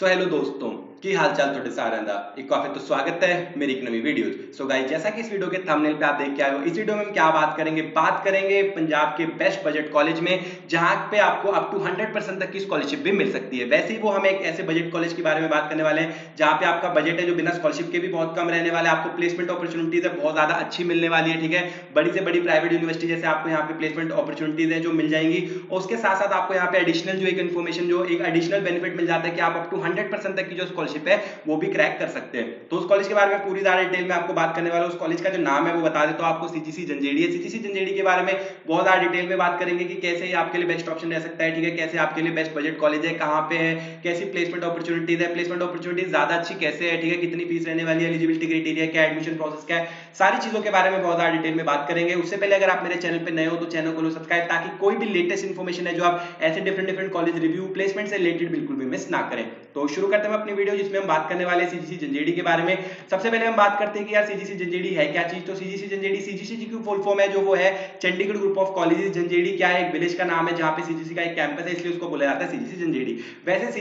So hello दोस्तों की हाल चाल थोड़े सारे एक काफी तो स्वागत है मेरी एक नवी वीडियो। सो गाइस, जैसा कि इस वीडियो के थंबनेल पे आप देख के आए हो, इस वीडियो में हम क्या बात करेंगे पंजाब के बेस्ट बजट कॉलेज में जहां पे आपको अप टू 100% तक की स्कॉलरशिप भी मिल सकती है। वैसे ही वो हम एक ऐसे बजट कॉलेज के बारे में बात करने वाले हैं जहां पे आपका बजट है जो बिना स्कॉलरशिप के भी बहुत कम रहने वाला है। आपको प्लेसमेंट अपॉर्चुनिटीज है बहुत ज्यादा अच्छी मिलने वाली है, ठीक है। बड़ी से बड़ी प्राइवेट यूनिवर्सिटी जैसे आपको यहाँ पे प्लेसमेंट अपॉर्चुनिटीज है जो मिल जाएंगी। और उसके साथ साथ आपको यहाँ पे एडिशनल जो एक इन्फॉर्मेशन जो एक एडिशनल बेनिफिट मिल जाता है कि आप अप टू 100% तक की जो स्कॉलरशिप है वो भी क्रैक कर सकते हैं। तो उस कॉलेज के बारे में पूरी ज्यादा डिटेल में आपको बात करने वाला हूं। उस कॉलेज का जो नाम है वो बता देता हूं आपको, सीजीसी जंजेड़ी है। सीजीसी जंजेड़ी के बारे में बहुत ज्यादा डिटेल में बात करेंगे कि कैसे ये आपके लिए बेस्ट ऑप्शन रह सकता है, ठीक है। कैसे आपके लिए बेस्ट बजट कॉलेज है, कहां पे है, कैसी प्लेसमेंट अपॉर्चुनिटीज है, प्लेसमेंट अपॉर्चुनिटीज ज्यादा अच्छी कैसे है, ठीक है। कितनी फीस रहने वाली है, एलिजिबिलिटी क्राइटेरिया क्या, एडमिशन प्रोसेस क्या है, सारी चीजों के बारे में बहुत ज्यादा डिटेल में बात करेंगे। उससे पहले अगर आप मेरे चैनल पे नए हो तो चैनल को लो सब्सक्राइब, ताकि कोई भी लेटेस्ट इन्फॉर्मेशन है जो आप ऐसे डिफरेंट कॉलेज रिव्यू प्लेसमेंट से रिलेटेड बिल्कुल भी मिस ना करें। तो शुरू करते हैं अपनी वीडियो जिसमें हम बात करने वाले सीजीसी जंजेड़ी के बारे में। सबसे पहले हम बात करते हैं कि यार सीजीसी जंजेड़ी है क्या चीज। तो सीजीसी जंजेड़ी, सीजीसी की फुल फॉर्म है जो वो है चंडीगढ़ ग्रुप ऑफ कॉलेजेस। जंजेड़ी क्या है, एक विलेज का नाम है जहां पे सीजीसी का एक कैंपस है, इसलिए उसको बोला जाता है सीजीसी जंजेड़ी। वैसे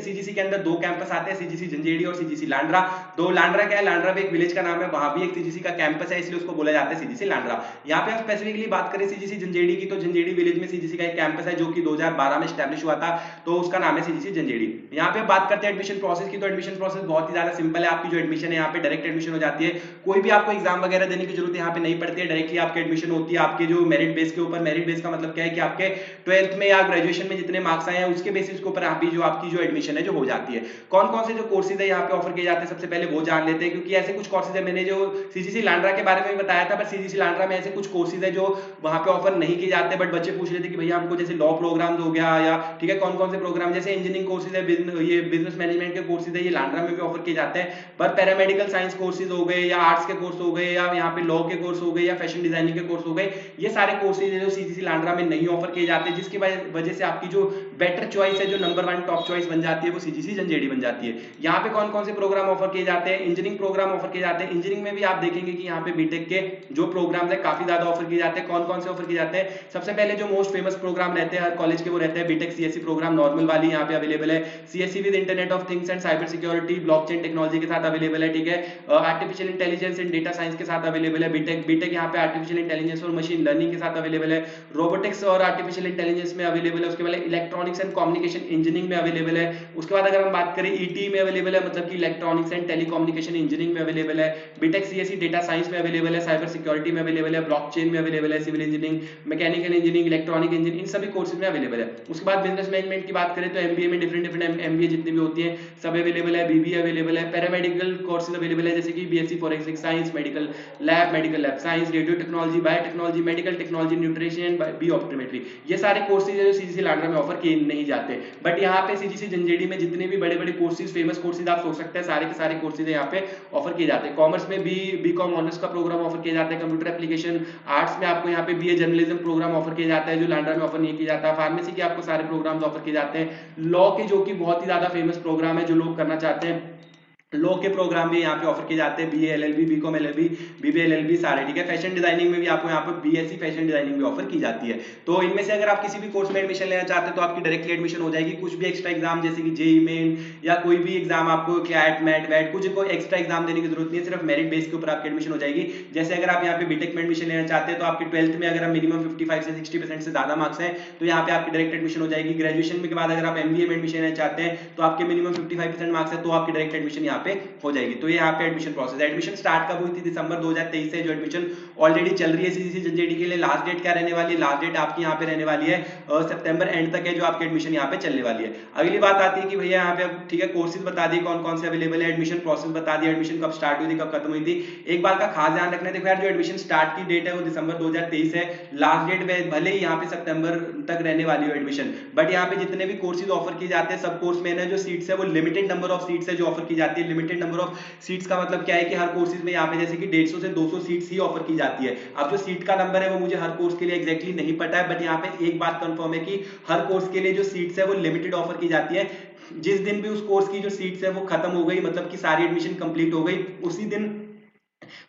सीजीसी के अंदर दो कैंपस आते हैं, सीजीसी जंजेड़ी और सीजीसी लांड्रा। दो लांड्रा क्या है, लांड्रा भी एक विलेज का नाम है, वहां भी एक सीजीसी का कैंपस है, इसलिए उसको बोला जाता है सीजीसी लांड्रा। यहाँ पे हम स्पेसिफिकली बात करें सीजीसी जंजेड़ी की, तो जंजेड़ी विलेज में सीजीसी का एक कैंपस है जो कि 2012 में स्टैब्लिश हुआ था, तो उसका नाम है सीजीसी जंजेड़ी। यहाँ पे बात करते हैं एडमिशन प्रोसेस की, तो एडमिशन प्रोसेस बहुत ही ज्यादा सिंपल है। आपकी जो एडमिशन है यहाँ पे डायरेक्ट एडमिशन हो जाती है, कोई भी आपको एग्जाम वगैरह देने की जरूरत यहाँ पे नहीं पड़ती है, डायरेक्टली आपकी एडमिशन होती है आपके जो मेरिट बेस के ऊपर। मेरिट बेस का मतलब क्या है कि आपके 12th में या ग्रेजुएशन में जितने मार्क्स आए हैं उसके बेसिस के ऊपर आपकी जो एडमिशन है जो हो जाती है। कौन कौन से जो कोर्सेज है यहाँ पे ऑफर किए जाते हैं सबसे पहले वो जान लेते हैं, क्योंकि ऐसे कुछ कोर्सेज है, मैंने जो सीजीसी लांड्रा के बारे में बताया था, पर सीजीसी लांड्रा में ऐसे कुछ कोर्सेज है जो वहां पे ऑफर नहीं किए जाते, बट बच्चे पूछ रहे थे कि भैया हमको जैसे लॉ प्रोग्राम हो गया, या ठीक है कौन कौन से प्रोग्राम जैसे इंजीनियरिंग कोर्सेज है, ये बिजनेस मैनेजमेंट के कोर्सेज है, ये लांड्रा में भी ऑफर किए जाते हैं। पर पैरामेडिकल साइंस कोर्सेज हो गए, या आर्ट्स के कोर्स हो गए, या यहाँ पे लॉ के कोर्स हो गए, या फैशन डिजाइनिंग के कोर्स हो गए, ये सारे कोर्सेज है जो सीजीसी लांड्रा में नहीं ऑफर किए जाते, जिसकी वजह से आपकी जो बेटर चॉइस है, जो नंबर 1 टॉप चॉइस बन जाती है, वो सीजीसी जंजेड़ी बन जाती है। यहाँ पे कौन कौन से प्रोग्राम ऑफर किए जाते हैं, इंजीनियरिंग प्रोग्राम ऑफर किए जाते हैं। इंजीनियरिंग में भी आप देखेंगे कि यहाँ पे बीटेक के जो प्रोग्राम है काफी ज्यादा ऑफर किए जाते हैं। कौन कौन से ऑफर किए जाते हैं, सबसे पहले जो मोस्ट फेमस प्रोग्राम रहते हैं हर कॉलेज के, वो रहते हैं बीटेक सीएससी प्रोग्राम, नॉर्मल वाली यहाँ पे अवेलेबल है। CSC with internet of things and cyber security, blockchain technology के साथ अवेलेबल है, ठीक है। Artificial intelligence and data science के साथ अवेलेबल है बीटेक। बीटेक यहाँ पे आर्टिफिशियल इंटेलिजेंस और मशीन लर्निंग के साथ अवेलेबल है। रोबोटिक्स और आर्टिफिशियल इंटेलिजेंस में अवेलेबल है। उसके बाद इलेक्ट्रॉनिक्स एंड कम्युनिकेशन इंजीनियरिंग में अवेलेबल है। उसके बाद अगर हम बात करें ईटी में अवेलेबल है, मतलब कि इलेक्ट्रॉनिक्स एंड टेलीकम्युनिकेशन इंजीनियरिंग में अवेलेबल है। बीटेक सीएससी डेटा साइंस में अवेलेबल है, साइबर सिक्योरिटी में अवेलेबल है, ब्लॉकचेन में अवेलेबल है, civil engineering, mechanical engineering, electronic engineering, इन सभी कोर्सेज में अवेलेबल है। उसके बाद बिजनेस मैनेजमेंट की बात करें तो एमबीए में डिफरेंट एमबीए जितनी भी होती है सब अवेलेबल है। बीबीए अवेलेबल है, पैरामेडिकल कोर्सेज अवेलेबल है जैसे कि BSc forensic science, medical lab science, radio technology, biotechnology, medical technology, nutrition, B optometry, ये सारे कोर्सेज है जो सीजीसी लांड्रा में ऑफर किए नहीं जाते। बट यहाँ पे सीजीसी जंजेड़ी में जितने भी बड़े बड़े कोर्सेज, फेमस कोर्सेज आप सोच सकते हैं, सारे के सारे कोर्सेज यहाँ पे ऑफर किए जाते हैं। कॉमर्स में बी कॉम ऑनर्स का प्रोग्राम ऑफर किया जाता है, कंप्यूटर एप्लीकेशन। आर्ट्स में आपको यहाँ पे बीए जर्नलिज्म प्रोग्राम ऑफर किया जाता है जो लांड्रा में ऑफर नहीं किया जाता। फार्मेसी के आपको सारे प्रोग्राम्स ऑफर किए जाते हैं। लॉ के जो कि बहुत ही ज्यादा फेमस प्रोग्राम है, जो लोग करना चाहते हैं, लॉ के प्रोग्राम भी यहाँ पे ऑफर किए जाते हैं, BA LLB, BCom LLB, BBA LLB सारे, ठीक है। फैशन डिजाइनिंग में भी आपको यहाँ पे बीएससी फैशन डिजाइनिंग भी ऑफर की जाती है। तो इनमें से अगर आप किसी भी कोर्स में एडमिशन लेना चाहते हैं तो आपकी डायरेक्टली एडमिशन हो जाएगी। कुछ भी एक्स्ट्रा एग्जाम जैसे कि जेई मेन या कोई भी एग्जाम आपको क्लैट मैट वैट कुछ कोई एक्स्ट्रा एग्जाम देने की जरूरत नहीं है, सिर्फ मेरिट बेस के ऊपर आपकी एडमिशन हो जाएगी। जैसे अगर आप यहाँ पे बीटेक में एडमिशन लेना चाहते हैं तो आपके 12th में अगर मिनिमम 55 से 60% से ज्यादा मार्क्स है तो यहाँ पे आपकी डायरेक्ट एडमिशन हो जाएगी। ग्रेजुएशन के बाद अगर आप एमबीए में एडमिशन लेना चाहते हैं तो आपके मिनिमम 55% मार्क्स है तो आपकी डायरेक्ट एडमिशन यहाँ पे हो जाएगी। तो ये यहाँ पे एडमिशन प्रोसेस, एडमिशन स्टार्ट कब हुई थी, दिसंबर 2023 से जो एडमिशन ऑलरेडी चल रही है सीजीसी जंजेड़ी के लिए। लास्ट डेट क्या रहने वाली है, लास्ट डेट आपकी यहाँ पे रहने वाली है सितंबर एंड तक है जो आपकी एडमिशन यहाँ पे चलने वाली है। अगली बात आती है कि भैया यहाँ पे ठीक है कोर्सेज बता दिए कौन कौन से अवेलेबल है, एडमिशन प्रोसेस बता दिया, एडमिशन कब स्टार्ट हुई थी कब खत्म हुई थी। एक बात का खास ध्यान रखना, देखो यार जो एडमिशन स्टार्ट की डेट है वो दिसंबर 2023 है, लास्ट डेट भले ही यहाँ पे सितंबर तक रहने वाली हो एडमिशन, बट यहाँ पे जितने भी कोर्सेज ऑफर किए जाते हैं सब कोर्स में ना जो सीट्स है वो लिमिटेड नंबर ऑफ सीट्स है जो ऑफर की जाती है। लिमिटेड नंबर ऑफ सीट्स का मतलब क्या है कि हर कोर्सेज में यहाँ पे जैसे कि 150 से 200 सीट्स ही ऑफर की जाती है। अब जो सीट का नंबर है वो मुझे हर कोर्स के लिए एग्जैक्टली नहीं पता है, बट यहाँ पे एक बात कंफर्म है कि हर कोर्स के लिए जो सीट्स है वो लिमिटेड ऑफर की जाती है। जिस दिन भी उस कोर्स की जो सीट्स है वो खत्म हो गई, मतलब कि सारी एडमिशन कंप्लीट हो गई, उसी दिन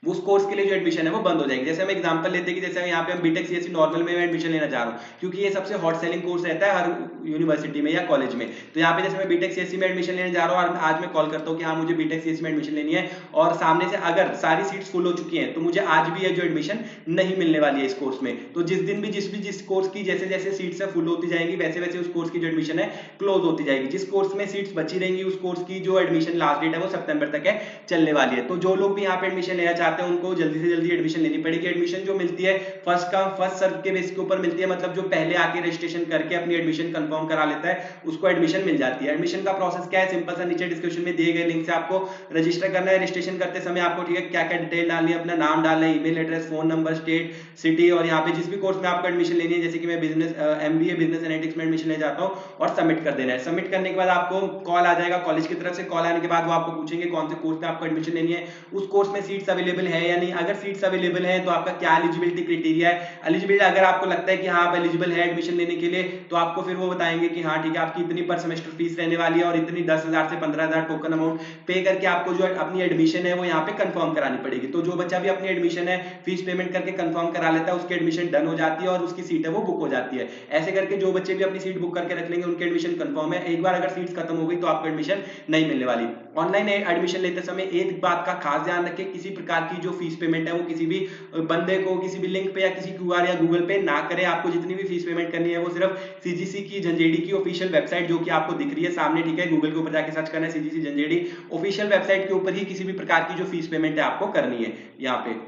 वो उस कोर्स के लिए जो एडमिशन है वो बंद हो जाएगी। जैसे हम एग्जांपल लेते हैं कि जैसे यहाँ पे हम बीटेक सीएससी नॉर्मल में एडमिशन लेना चाह रहा हूँ, क्योंकि ये सबसे हॉट सेलिंग कोर्स रहता है हर यूनिवर्सिटी में या कॉलेज में। तो यहाँ पे जैसे मैं बीटेक सीएससी में एडमिशन लेने जा रहा हूँ और आज मैं कॉल करता हूँ कि हाँ मुझे बीटेक सीएससी में एडमिशन लेनी है, और सामने से अगर सारी सीट्स फुल हो चुकी हैं तो मुझे आज भी ये जो एडमिशन नहीं मिलने वाली है इस कोर्स में। तो जिस दिन भी जिस कोर्स की जैसे जैसे सीट्स फुल होती जाएंगी वैसे वैसे उस कोर्स की जो एडमिशन है क्लोज होती जाएगी। जिस कोर्स में सीट्स बची रहेंगी उस कोर्स की जो एडमिशन लास्ट डेट है वो सितंबर तक है चलने वाली है। तो जो लोग भी यहाँ पे एडमिशन लेना चाहते हैं उनको जल्दी से जल्दी एडमिशन लेनी पड़ेगी। एडमिशन जो मिलती है फर्स्ट कम फर्स्ट सर्व के बेस के ऊपर मिलती है, मतलब जो पहले आके रजिस्ट्रेशन करके अपनी एडमिशन कंफर्म करा लेता है उसको एडमिशन मिल जाती है। एडमिशन का प्रोसेस क्या है, सिंपल सा, नीचे डिस्क्रिप्शन में दिए गए लिंक से आपको रजिस्टर करना है। रजिस्ट्रेशन करते समय आपको ठीक है क्या क्या डिटेल डालनी है, अपना नाम डालना है, email address, phone number, state, city, और यहाँ पे जिस भी कोर्स में आपको एडमिशन लेनी है, जैसे कि मैं बिजनेस एमबीए बिजनेस एनालिटिक्स में एडमिशन ले जाता हूँ, और सबमिट कर देना है। सबमिट करने के बाद आपको कॉल आ जाएगा कॉलेज की तरफ से। कॉल आने के बाद वो आपको पूछेंगे कौन से कोर्स में आपको एडमिशन लेनी है, उस कोर्स में सीट्स अवेलेबल है या नहीं। अगर सीट्स अवेलेबल है तो आपका क्या एलिजिबिलिटी क्राइटेरिया है। एलिजिबिलिटी अगर आपको लगता है कि हाँ आप एलिजिबल है एडमिशन लेने के लिए, तो आपको फिर वो बताएंगे कि हाँ ठीक है आपकी इतनी पर सेमेस्टर फीस रहने वाली है और इतनी 10,000 से 15,000 टोकन अमाउंट पे करके आपको जो अपनी एडमिशन है वो यहाँ पे कंफर्म करानी पड़ेगी। तो जो बच्चा भी अपनी एडमिशन है फीस पेमेंट करके कंफर्म करा लेता है उसकी एडमिशन डन हो जाती है और उसकी सीट है वो बुक हो जाती है। ऐसे करके जो बच्चे भी अपनी सीट बुक करके रख लेंगे उनकी एडमिशन कंफर्म है। एक बार अगर सीट्स खत्म हो गई तो आपको एडमिशन नहीं मिलने वाली। ऑनलाइन एडमिशन लेते समय एक बात का खास ध्यान रखें, किसी प्रकार की जो फीस पेमेंट है वो किसी भी बंदे को किसी भी लिंक पे या किसी क्यूआर या गूगल पे ना करें। आपको जितनी भी फीस पेमेंट करनी है वो सिर्फ सीजीसी की झंझेड़ी की ऑफिशियल वेबसाइट जो कि आपको दिख रही है सामने, ठीक है, गूगल के ऊपर जाके सर्च करना है सीजीसी झंझेड़ी, ऑफिशियल वेबसाइट के ऊपर ही किसी भी प्रकार की जो फीस पेमेंट है आपको करनी है यहाँ पे,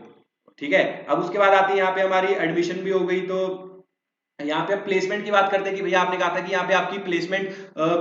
ठीक है। अब उसके बाद आती है यहाँ पे हमारी एडमिशन भी हो गई, तो यहाँ पे प्लेसमेंट की बात करते हैं कि भैया आपने कहा था कि यहाँ पे आपकी प्लेसमेंट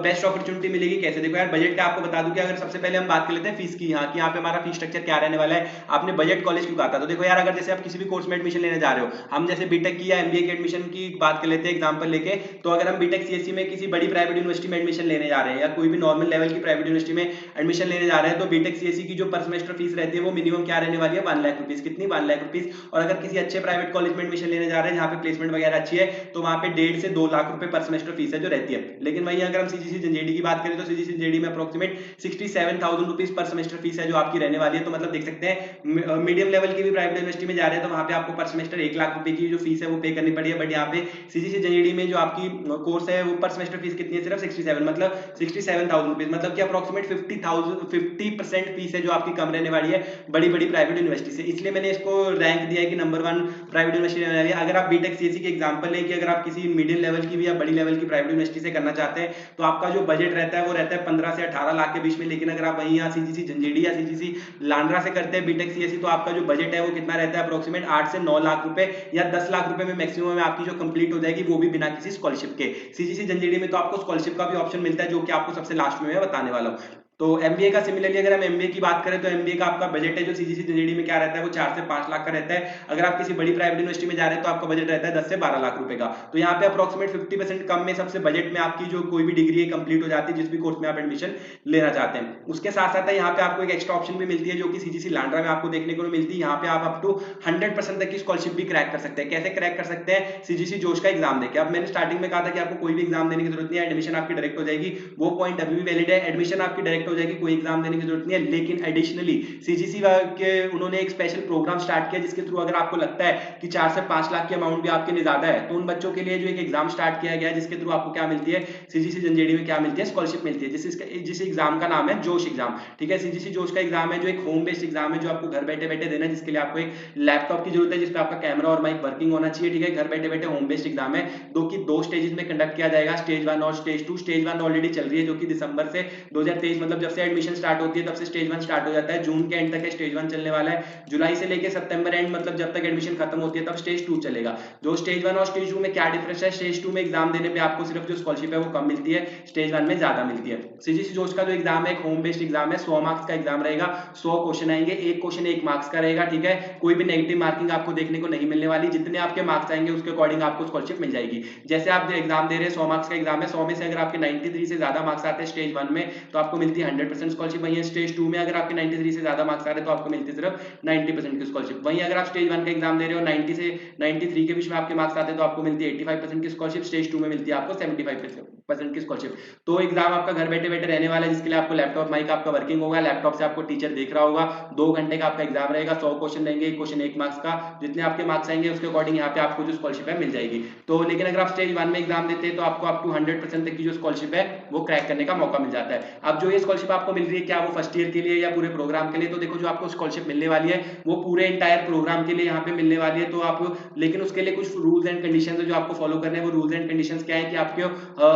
बेस्ट अपॉर्चुनिटी मिलेगी कैसे। देखो यार बजट का आपको बता दूं कि अगर सबसे पहले हम बात कर लेते हैं फीस की, यहाँ की यहाँ पे हमारा फीस स्ट्रक्चर क्या रहने वाला है। आपने बजट कॉलेज क्यों कहा था, तो देखो यार अगर जैसे आप किसी भी कोर्स में एडमिशन लेने जा रहे हो, हम जैसे बीटेक की या एमबीए की एडमिशन की बात कर लेते हैं एग्जाम्पल लेके, तो अगर हम बीटेक सीएससी में किसी बड़ी प्राइवेट यूनिवर्सिटी में एडमिशन लेने जा रहे हैं या कोई भी नॉर्मल लेवल की प्राइवेट यूनिवर्सिटी में एडमिशन लेने जा रहे हैं, तो बीटेक सीएससी की जो पर सेमेस्टर फीस रहती है वो मिनिमम क्या रहने वाली है, 1 लाख रुपीज। कितनी, 1 लाख रुपीज। और अगर किसी अच्छे प्राइवेट कॉलेज में एडमिशन लेने जा रहे हैं जहाँ पे प्लेसमेंट वगैरह अच्छी है, तो वहाँ पे 1.5 से 2 लाख रुपए पर सेमेस्टर फीस है जो रहती है। लेकिन वहीं अगर हम सीजीसी झंझेड़ी की बात करें तो सीजीसी झंझेड़ी में approximate 67,000 rupees per semester fees है जो आपकी रहने वाली है। तो मतलब देख सकते हैं मीडियम लेवल की भी प्राइवेट यूनिवर्सिटी में जा रहे हैं तो वहां पे आपको पर सेमेस्टर 1 लाख रुपए की जो फीस है वो पे करनी पड़ी है। बट यहाँ पे सीजीसी झंझेड़ी में जो आपकी कोर्स है वो पर सेमेस्टर फीस कितनी है, सिर्फ 67, मतलब 67,000 रुपीज, मतलब कि अप्रोक्सीमेट 50% फीस है जो आपकी कम रहने वाली है बड़ी बड़ी प्राइवेट यूनिवर्सिटी से। इसलिए मैंने इसको रैंक दिया है कि नंबर 1 प्राइवेट यूनिवर्सिटी रहने वाली है। अगर आप बीटेक सीएससी के एग्जांपल लें कि अगर आप किसी मीडियम लेवल की भी या बड़ी लेवल की प्राइवेट यूनिवर्सिटी से करना चाहते हैं तो आपका जो बजट रहता है वो रहता है 15 से 18 लाख के बीच में। लेकिन अगर आप वहीं यहाँ सीजीसी झंझेड़ी या सीजीसी लांड्रा से करते हैं बीटेक सीएससी तो आपका जो बजट है वो कितना रहता है, अप्रोक्सीमेट 8 से 9 लाख रुपए या 10 लाख रुपए में मैक्सिमम में आपकी जो कंप्लीट हो जाएगी, वो भी बिना किसी स्कॉलरशिप के। सीजीसी झंझेड़ी में तो आपको स्कॉलरशिप का भी ऑप्शन मिलता है जो कि आपको सबसे लास्ट में मैं बताने वाला हूँ। तो एमबीए का सिमिलरली अगर हम एमबीए की बात करें तो एमबीए का आपका बजट है जो सीजीसी झंझेड़ी में क्या रहता है वो 4 से 5 लाख का रहता है। अगर आप किसी बड़ी प्राइवेट यूनिवर्सिटी में जा रहे हैं तो आपका बजट रहता है 10 से 12 लाख रुपए का। तो यहाँ पे अप्रोक्सीमेट 50% कम में सबसे बजट में आपकी जो कोई भी डिग्री है कंप्लीट हो जाती है जिस भी कोर्स में आप एडमिशन लेना चाहते हैं। उसके साथ साथ यहाँ पे आपको एक एक्स्ट्रा ऑप्शन भी मिलती है जो कि सीजीसी लांड्रा में आपको देखने को मिलती है। यहाँ पे आप अप टू 100% तक की स्कॉलरशिप भी क्रैक कर सकते हैं। कैसे क्रैक कर सकते हैं, सीजीसी जोश का एग्जाम देके। अब मैंने स्टार्टिंग में कहा था कि आपको कोई भी एग्जाम देने की जरूरत नहीं है, एडमिशन आपकी डायरेक्ट हो जाएगी, वो पॉइंट अभी भी वैलिड है। एडमिशन आपकी डायरेक्ट हो जाएगी, कोई एग्जाम की जरूरत नहीं है। लेकिन एडिशनली सीजीसी के उन्होंने एक स्पेशल प्रोग्राम स्टार्ट किया जिसके थ्रू अगर आपको लगता है कि 4 से 5 लाख की अमाउंट भी आपके लिए ज्यादा है तो उन बच्चों के लिए जो एक एग्जाम स्टार्ट किया गया है जिसके थ्रू आपको क्या मिलती है, सीजीसी झंझेड़ी में क्या मिलती है, स्कॉलरशिप मिलती है। जिस एग्जाम का नाम है जोश एग्जाम, ठीक है। सीजीसी जोश का एग्जाम है जो एक होम बेस्ड एग्जाम है जो आपको घर बैठे बैठे देना है, जिसके लिए आपको एक लैपटॉप की जरूरत है जिसपे आपका कैमरा और माइक वर्किंग होना चाहिए, ठीक है। घर बैठे बैठे होम बेस्ड एग्जाम है दो स्टेजेस में कंडक्ट किया जाएगा, स्टेज 1 और स्टेज 2। स्टेज 1 ऑलरेडी चल रही है जो कि दिसंबर से 2023 मतलब जब से एडमिशन स्टार्ट होती है तब से स्टेज 1 स्टार्ट हो जाता है। जून के एंड तक स्टेज 1 चलने वाला है। जुलाई से लेकर सितंबर एंड मतलब जब तक एडमिशन खत्म होती है तब स्टेज 2 चलेगा। जो स्टेज 1 और स्टेज 2 में क्या डिफरेंस है, स्टेज 2 में एग्जाम देने पे आपको सिर्फ जो स्कॉलरशिप है वो कम मिलती है, स्टेज 1 में ज्यादा मिलती है। सीजीसी जोश का जो एग्जाम है एक होम बेस्ड एग्जाम है, 100 मार्क्स का एग्जाम रहेगा, 100 क्वेश्चन आएंगे, एक क्वेश्चन 1 मार्क्स का रहेगा, ठीक है। कोई भी नेगेटिव मार्किंग आपको देखने को नहीं मिलने वाली, जितने आपके मार्क्स आएंगे उसके अकॉर्डिंग आपको स्कॉलरशिप मिल जाएगी। जैसे आप एग्जाम दे रहे हैं 100 मार्क्स का एग्जाम है, 100 में से अगर आपके 93 से ज्यादा मार्क्स आते हैं स्टेज 1 में तो आपको मिलती है 100% स्कॉलरशिप। वहीं स्टेज 2 में अगर आपके 93 से ज्यादा मार्क्स आ रहे हैं तो आपको मिलती है सिर्फ 90% की स्कॉलरशिप। वहीं अगर आप स्टेज 1 का एग्जाम दे रहे हो 90 से 93 के बीच में आपके मार्क्स आते हैं तो आपको मिलती है 85% की स्कॉलरशिप, स्टेज 2 में मिलती है आपको 75% 50% की स्कॉलरशिप। तो एग्जाम आपका घर बैठे बैठे रहने वाला है, जिसके लिए आपको लैपटॉप माइक आपका वर्किंग होगा, लैपटॉप से आपको टीचर देख रहा होगा। 2 घंटे का आपका एग्जाम रहेगा, 100 क्वेश्चन रहेंगे, एक क्वेश्चन 1 मार्क्स का। जितने आपके मार्क्स आएंगे उसके अकॉर्डिंग यहाँ पे आपको जो स्कॉलरशिप है मिल जाएगी। तो लेकिन अगर आप स्टेज 1 में एग्जाम देते हैं तो आपको अप टू 100% तक की जो स्कॉलरशिप है वो क्रैक करने का मौका मिल जाता है। अब जो ये स्कॉलरशिप आपको मिल रही है, क्या वो फर्स्ट ईयर के लिए या पूरे प्रोग्राम के लिए? तो देखो, जो आपको स्कॉलरशिप मिलने वाली है वो पूरे इंटायर प्रोग्राम के लिए यहाँ पे मिलने वाली है। तो आप, लेकिन उसके लिए कुछ रूल्स एंड कंडीशन है जो आपको फॉलो करने हैं। वो रूल्स एंड कंडीशन क्या है कि आपके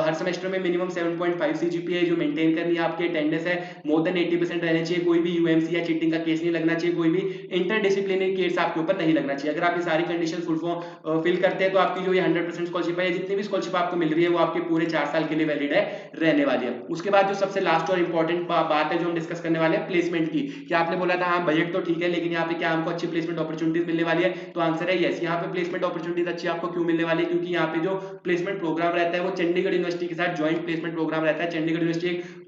हर सेमेस्टर में मिनिमम 7.5 सीजीपीए जो मेंटेन करनी है, आपकी अटेंडेंस है मोर देन 80% रहने चाहिए, कोई भी यूएमसी या चीटिंग का केस नहीं लगना चाहिए, कोई भी इंटरडिसिप्लिनरी केस आपके ऊपर नहीं लगना चाहिए। अगर आप ये सारी कंडीशन फिल करते हैं तो आपकी जो ये 100% स्कॉलरशिप है, जितनी भी स्कॉलरशिप आपको मिल रही है वो आपके पूरे 4 साल के लिए वैलिड है, रहने वाली है। उसके बाद जो सबसे लास्ट और इंपॉर्टेंट बात है जो हम डिस्कस करने वाले हैं, प्लेसमेंट की। क्या आपने बोला था हाँ बजट तो ठीक है, लेकिन यहाँ पे क्या हमको अच्छी प्लेसमेंट अपॉर्चुनिटीज मिलने वाली है? तो आंसर है यस। यहाँ पे प्लेसमेंट अपॉर्चुनिटीज अच्छी आपको क्यों मिलने वाली है? क्योंकि यहाँ पे जो प्लेसमेंट प्रोग्राम रहता है वो चंडीगढ़ यूनिवर्सिटी के साथ ज्वाइंट प्लेसमेंट प्रोग्राम रहता है। चंडीगढ़ यूनिवर्सिटी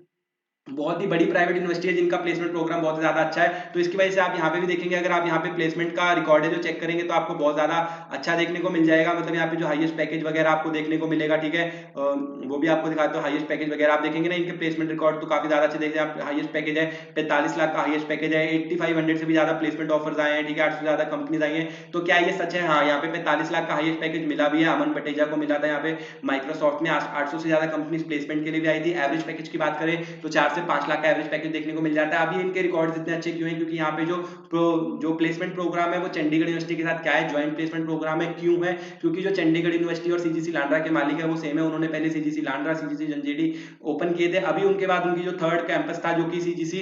बहुत ही बड़ी प्राइवेट यूनिवर्सिटी है जिनका प्लेसमेंट प्रोग्राम बहुत ज्यादा अच्छा है। तो इसकी वजह से आप यहाँ पे भी देखेंगे, अगर आप यहाँ पे प्लेसमेंट का रिकॉर्ड है जो चेक करेंगे तो आपको बहुत ज्यादा अच्छा देखने को मिल जाएगा। मतलब यहाँ पे जो हाईएस्ट पैकेज वगैरह आपको देखने को मिलेगा, ठीक है, वो भी आपको दिखाते हो। हाईएस्ट पैकेज वगैरह आप देखेंगे ना इनके प्लेसमेंट रिकॉर्ड तो काफी ज्यादा अच्छे देखते हैं। हाईएस्ट पैकेज है 45 लाख का हाईएस्ट पैकेज है, 8500 से भी ज्यादा प्लेसमेंट ऑफर्स आए हैं, ठीक है, 800 से ज्यादा कंपनीज आई है। तो क्या ये सच है? हाँ, यहाँ पे 45 लाख का हाईएस्ट पैकेज मिला भी है। अमन पटेजा को मिला था यहाँ पे माइक्रोसॉफ्ट में। 800 से ज्यादा कंपनीज प्लेसमेंट के लिए भी आई थी। एवरेज पैकेज की बात करें तो 4 से 5 लाख का एवरेज पैकेज देखने को मिल जाता है। अभी इनके रिकॉर्ड्स इतने अच्छे क्यों हैं? क्योंकि यहाँ पे जो प्लेसमेंट प्रोग्राम है वो चंडीगढ़ यूनिवर्सिटी के साथ क्या है, ज्वाइंट प्लेसमेंट प्रोग्राम है। क्यों है? क्योंकि जो चंडीगढ़ यूनिवर्सिटी और सीजीसी लांड्रा के मालिक है वो सेम है। उन्होंने पहले सीजीसी लांड्रा, सीजीसी जंजेडी ओपन किए थे। अभी उनके बाद उनकी जो थर्ड कैंपस था जो कि सीजीसी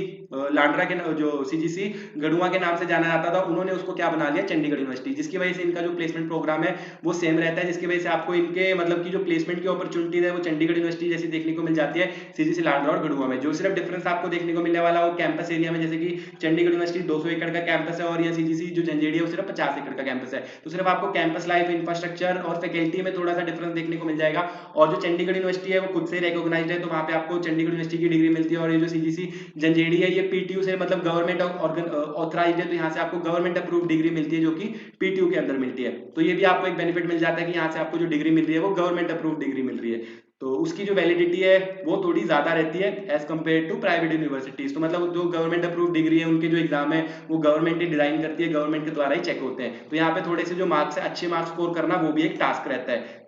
लांड्रा के, जो सीजीसी गढ़ुआ के नाम से जाना जाता था, उन्होंने उसको क्या बना लिया, चंडीगढ़ यूनिवर्सिटी, जिसकी वजह से इनका जो प्लेसमेंट प्रोग्राम है वो सेम रहता है। जिसकी वजह से आपको इनके मतलब की जो प्लेसमेंट की अपॉर्चुनिटी है वो चंडीगढ़ यूनिवर्सिटी जैसी देखने को मिल जाती है सीजीसी लांड्रा और गढ़ुआ में। जो सिर्फ डिफरेंस आपको देखने को मिलने वाला वो कैंपस एरिया में, जैसे कि चंडीगढ़ यूनिवर्सिटी 200 एकड़ का कैंपस है और ये सीजीसी जो झंझेड़ी है वो सिर्फ 50 एकड़ का कैंपस है। तो सिर्फ आपको कैंपस लाइफ, इंफ्रास्ट्रक्चर और फैकल्टी में थोड़ा सा डिफरेंस देखने को मिल जाएगा। और जो चंडीगढ़ यूनिवर्सिटी है वो खुद से रिकॉग्नाइज्ड है, तो वहां पे आपको चंडीगढ़ यूनिवर्सिटी की डिग्री मिलती है। और ये जो सीजीसी झंझेड़ी है ये पीटीयू से मतलब गवर्नमेंट ऑथराइज्ड है, तो यहाँ से आपको गवर्नमेंट अप्रूव डिग्री मिलती है जो कि पीटीयू के अंदर मिलती है। तो ये भी आपको एक बेनिफिट मिल जाता है कि यहाँ से आपको जो डिग्री मिल रही है वो गवर्नमेंट अप्रूव डिग्री मिल रही है। तो उसकी जो वैलिडिटी है वो थोड़ी ज्यादा रहती है as compare to private universities. तो मतलब जो गवर्नमेंट अप्रूव डिग्री है उनके जो एग्जाम है वो गवर्नमेंट ही डिजाइन करती है, गवर्नमेंट के द्वारा ही चेक होते हैं। तो यहाँ पे थोड़े से जो मार्क्स है, अच्छे मार्क्स स्कोर करना वो भी एक टास्क रहता है।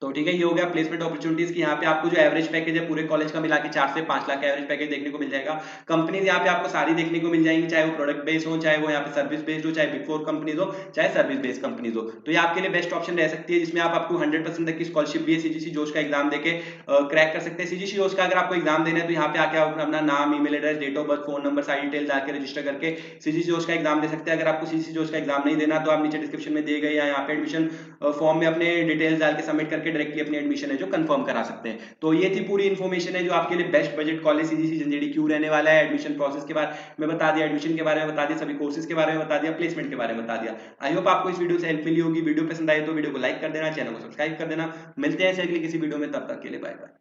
तो ठीक है, ये हो गया प्लेसमेंट अपॉर्चुनिटीज की। यहाँ पे आपको जो एवरेज पैकेज है पूरे कॉलेज का मिला के 4 से 5 लाख का एवरेज पैकेज देखने को मिल जाएगा। कंपनीज यहाँ पे आपको सारी देखने को मिल जाएंगी, चाहे वो प्रोडक्ट बेस्ड हो, चाहे वो यहाँ पे सर्विस बेस्ड हो, चाहे बिग फोर कंपनीज हो, चाहे सर्विस बेस्ड कंपनीज हो। तो ये आपके लिए बेस्ट ऑप्शन रह सकती है, जिसमें आप टू 100% तक की स्कॉलरशिप भी है सीजीसी जोश का एग्जाम देके क्रैक कर सकते हैं। सीजीसी जोश का अगर आपको एग्जाम देना है तो यहाँ पे आके आप अपना नाम, email address, date of birth, phone number, सारी डिटेल डाल के रजिस्टर करके सीजीसी जोश का एग्जाम दे सकते हैं। अगर आपको सीजीसी जोश का एग्जाम नहीं देना तो आप नीचे डिस्क्रिप्शन में दिए गए या यहाँ पे एडमिशन फॉर्म में अपने डिटेल्स डाल के सबमिट करके डायरेक्टली अपनी एडमिशन है जो कंफर्म करा सकते हैं। तो ये थी पूरी इन्फॉर्मेशन है जो आपके लिए बेस्ट बजट कॉलेज सीजीसी झंझेड़ी क्यों रहने वाला है। एडमिशन प्रोसेस के बारे में बता दिया, एडमिशन के बारे में बता दिया, सभी कोर्सेज के बारे में बता दिया, प्लेसमेंट के बारे में बता दिया। आई होप आपको इस वीडियो से हेल्प मिली होगी। वीडियो पसंद आए तो वीडियो को लाइक कर देना, चैनल को सब्सक्राइब कर देना। मिलते हैं अगली किसी वीडियो में, तब तक के लिए बाय बाय।